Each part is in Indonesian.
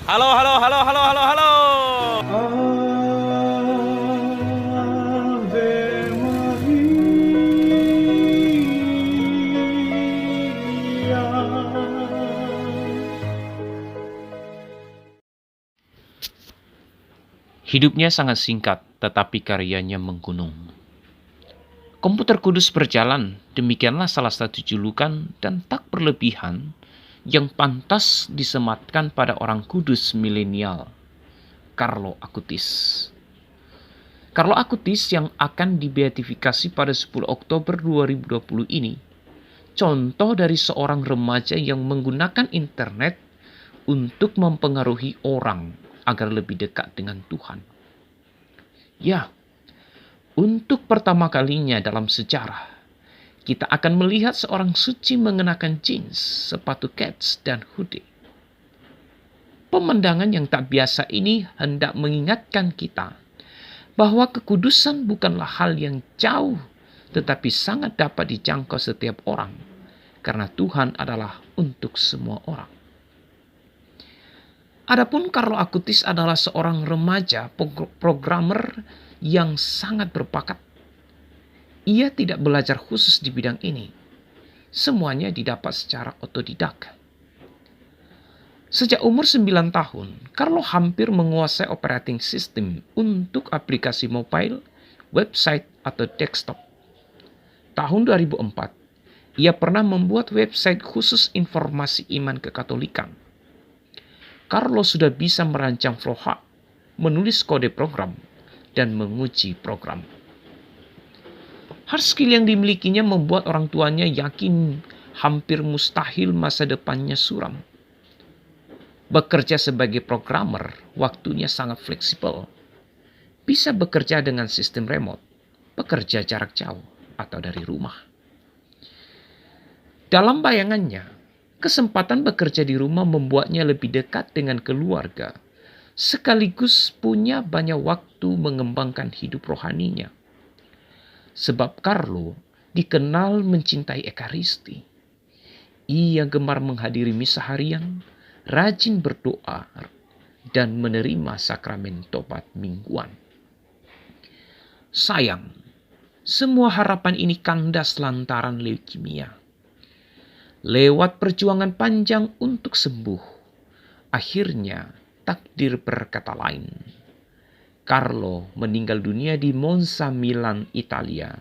Halo, halo, halo, halo, halo, halo. Ave Maria. Hidupnya sangat singkat, tetapi karyanya menggunung. Komputer kudus berjalan, demikianlah salah satu julukan dan tak berlebihan yang pantas disematkan pada orang kudus milenial, Carlo Acutis. Carlo Acutis yang akan dibeatifikasi pada 10 Oktober 2020 ini, contoh dari seorang remaja yang menggunakan internet untuk mempengaruhi orang agar lebih dekat dengan Tuhan. Ya, untuk pertama kalinya dalam sejarah, kita akan melihat seorang suci mengenakan jeans, sepatu kets, dan hoodie. Pemandangan yang tak biasa ini hendak mengingatkan kita bahwa kekudusan bukanlah hal yang jauh, tetapi sangat dapat dijangkau setiap orang, karena Tuhan adalah untuk semua orang. Adapun Carlo Acutis adalah seorang remaja programmer yang sangat berbakat. Ia tidak belajar khusus di bidang ini. Semuanya didapat secara otodidak. Sejak umur 9 tahun, Carlo hampir menguasai operating system untuk aplikasi mobile, website, atau desktop. Tahun 2004, ia pernah membuat website khusus informasi iman kekatolikan. Carlo sudah bisa merancang flowchart, menulis kode program, dan menguji program. Hard skill yang dimilikinya membuat orang tuanya yakin hampir mustahil masa depannya suram. Bekerja sebagai programmer, waktunya sangat fleksibel. Bisa bekerja dengan sistem remote, bekerja jarak jauh, atau dari rumah. Dalam bayangannya, kesempatan bekerja di rumah membuatnya lebih dekat dengan keluarga, sekaligus punya banyak waktu mengembangkan hidup rohaninya. Sebab Carlo dikenal mencintai Ekaristi. Ia gemar menghadiri misa harian, rajin berdoa, dan menerima sakramen tobat mingguan. Sayang, semua harapan ini kandas lantaran leukemia. Lewat perjuangan panjang untuk sembuh, akhirnya takdir berkata lain. Carlo meninggal dunia di Monza, Milan, Italia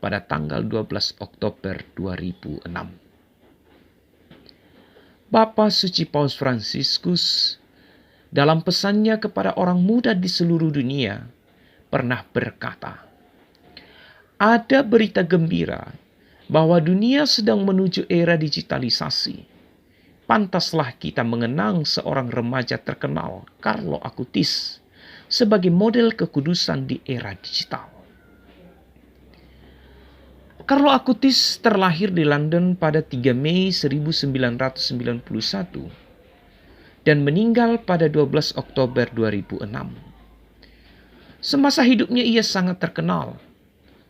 pada tanggal 12 Oktober 2006. Bapa Suci Paus Fransiskus dalam pesannya kepada orang muda di seluruh dunia pernah berkata, "Ada berita gembira bahwa dunia sedang menuju era digitalisasi. Pantaslah kita mengenang seorang remaja terkenal, Carlo Acutis, sebagai model kekudusan di era digital." Carlo Acutis terlahir di London pada 3 Mei 1991 dan meninggal pada 12 Oktober 2006. Semasa hidupnya ia sangat terkenal.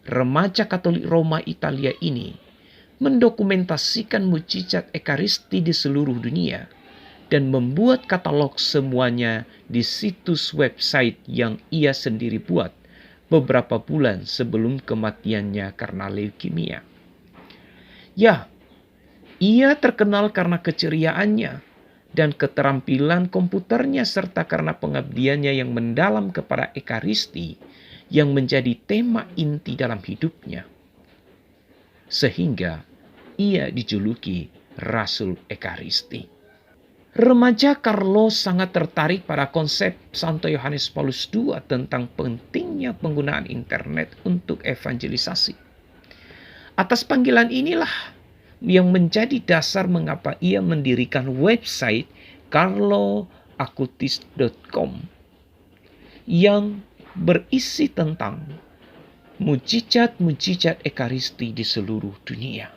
Remaja Katolik Roma Italia ini mendokumentasikan mujizat Ekaristi di seluruh dunia dan membuat katalog semuanya di situs website yang ia sendiri buat beberapa bulan sebelum kematiannya karena leukemia. Ya, ia terkenal karena keceriaannya dan keterampilan komputernya serta karena pengabdiannya yang mendalam kepada Ekaristi yang menjadi tema inti dalam hidupnya. Sehingga ia dijuluki Rasul Ekaristi. Remaja Carlo sangat tertarik pada konsep Santo Yohanes Paulus II tentang pentingnya penggunaan internet untuk evangelisasi. Atas panggilan inilah yang menjadi dasar mengapa ia mendirikan website carloacutis.com yang berisi tentang mujizat-mujizat Ekaristi di seluruh dunia.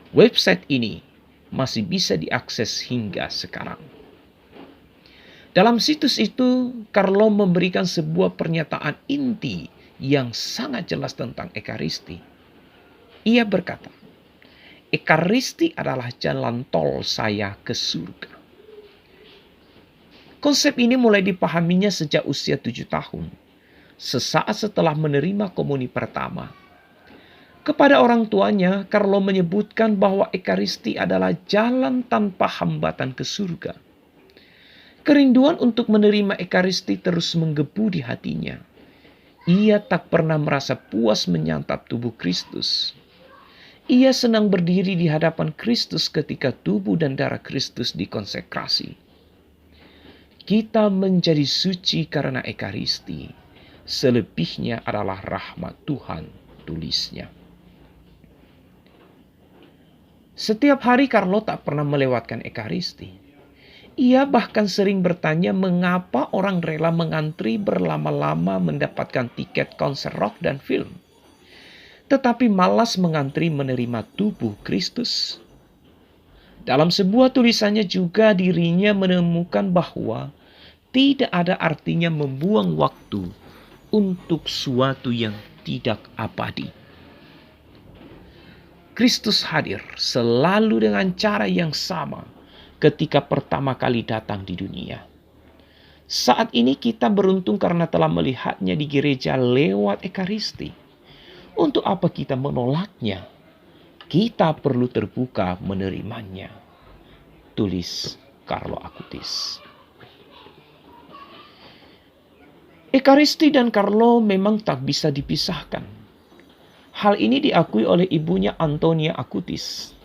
Website ini masih bisa diakses hingga sekarang. Dalam situs itu, Carlo memberikan sebuah pernyataan inti yang sangat jelas tentang Ekaristi. Ia berkata, "Ekaristi adalah jalan tol saya ke surga." Konsep ini mulai dipahaminya sejak usia 7 tahun, sesaat setelah menerima komuni pertama. Kepada orang tuanya, Carlo menyebutkan bahwa Ekaristi adalah jalan tanpa hambatan ke surga. Kerinduan untuk menerima Ekaristi terus menggebu di hatinya. Ia tak pernah merasa puas menyantap tubuh Kristus. Ia senang berdiri di hadapan Kristus ketika tubuh dan darah Kristus dikonsekrasi. Kita menjadi suci karena Ekaristi. Selebihnya adalah rahmat Tuhan, tulisnya. Setiap hari Carlo tak pernah melewatkan Ekaristi. Ia bahkan sering bertanya mengapa orang rela mengantri berlama-lama mendapatkan tiket konser rock dan film, tetapi malas mengantri menerima tubuh Kristus. Dalam sebuah tulisannya juga dirinya menemukan bahwa tidak ada artinya membuang waktu untuk suatu yang tidak abadi. Kristus hadir selalu dengan cara yang sama ketika pertama kali datang di dunia. Saat ini kita beruntung karena telah melihatnya di gereja lewat Ekaristi. Untuk apa kita menolaknya? Kita perlu terbuka menerimanya. Tulis Carlo Acutis. Ekaristi dan Carlo memang tak bisa dipisahkan. Hal ini diakui oleh ibunya Antonia Acutis.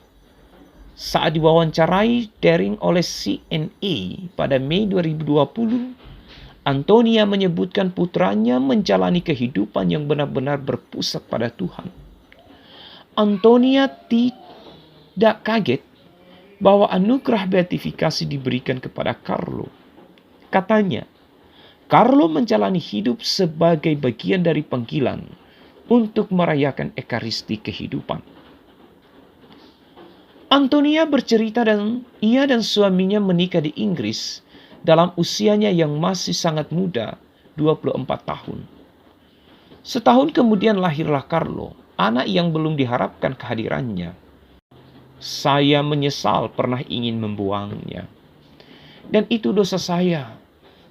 Saat diwawancarai daring oleh CNA pada Mei 2020, Antonia menyebutkan putranya menjalani kehidupan yang benar-benar berpusat pada Tuhan. Antonia tidak kaget bahwa anugerah beatifikasi diberikan kepada Carlo. Katanya, Carlo menjalani hidup sebagai bagian dari panggilan untuk merayakan Ekaristi kehidupan. Antonia bercerita ia dan suaminya menikah di Inggris dalam usianya yang masih sangat muda, 24 tahun. Setahun kemudian lahirlah Carlo, anak yang belum diharapkan kehadirannya. Saya menyesal pernah ingin membuangnya. Dan itu dosa saya,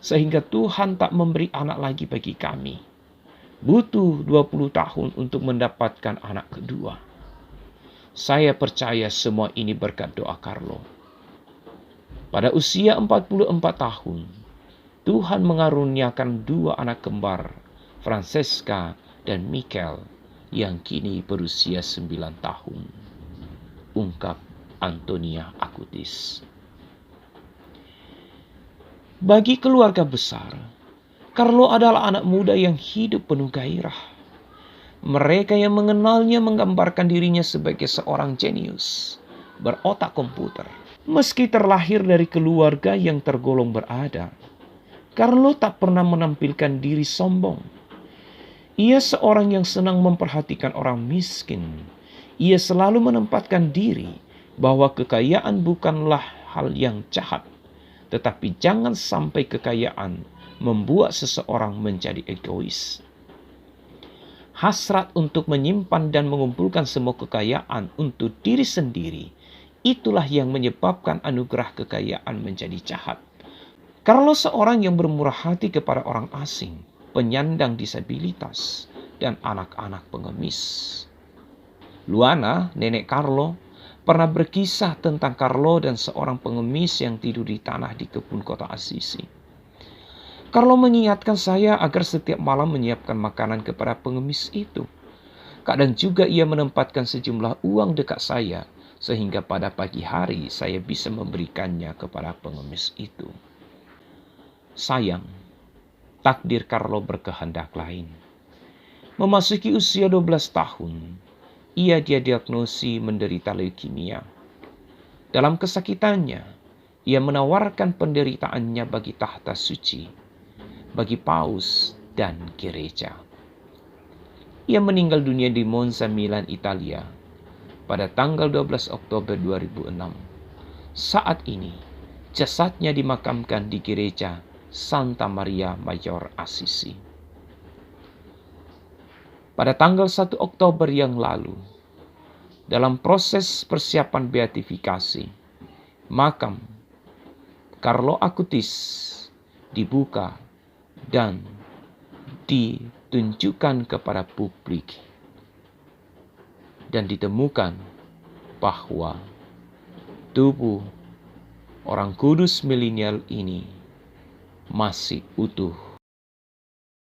sehingga Tuhan tak memberi anak lagi bagi kami. Butuh 20 tahun untuk mendapatkan anak kedua. Saya percaya semua ini berkat doa Carlo. Pada usia 44 tahun, Tuhan mengaruniakan 2 anak kembar, Francesca dan Michael, yang kini berusia 9 tahun. Ungkap Antonia Acutis. Bagi keluarga besar, Carlo adalah anak muda yang hidup penuh gairah. Mereka yang mengenalnya menggambarkan dirinya sebagai seorang jenius, berotak komputer. Meski terlahir dari keluarga yang tergolong berada, Carlo tak pernah menampilkan diri sombong. Ia seorang yang senang memperhatikan orang miskin. Ia selalu menempatkan diri bahwa kekayaan bukanlah hal yang jahat, tetapi jangan sampai kekayaan membuat seseorang menjadi egois. Hasrat untuk menyimpan dan mengumpulkan semua kekayaan untuk diri sendiri, itulah yang menyebabkan anugerah kekayaan menjadi jahat. Carlo seorang yang bermurah hati kepada orang asing, penyandang disabilitas, dan anak-anak pengemis. Luana, nenek Carlo, pernah berkisah tentang Carlo dan seorang pengemis yang tidur di tanah di kebun kota Assisi. Carlo mengingatkan saya agar setiap malam menyiapkan makanan kepada pengemis itu. Kadang juga ia menempatkan sejumlah uang dekat saya, sehingga pada pagi hari saya bisa memberikannya kepada pengemis itu. Sayang, takdir Carlo berkehendak lain. Memasuki usia 12 tahun, ia didiagnosi menderita leukemia. Dalam kesakitannya, ia menawarkan penderitaannya bagi tahta suci, bagi paus dan gereja. Ia meninggal dunia di Monza, Milan, Italia pada tanggal 12 Oktober 2006. Saat ini, jasadnya dimakamkan di gereja Santa Maria Maggiore Assisi. Pada tanggal 1 Oktober yang lalu, dalam proses persiapan beatifikasi, makam Carlo Acutis dibuka dan ditunjukkan kepada publik, dan ditemukan bahwa tubuh orang kudus milenial ini masih utuh.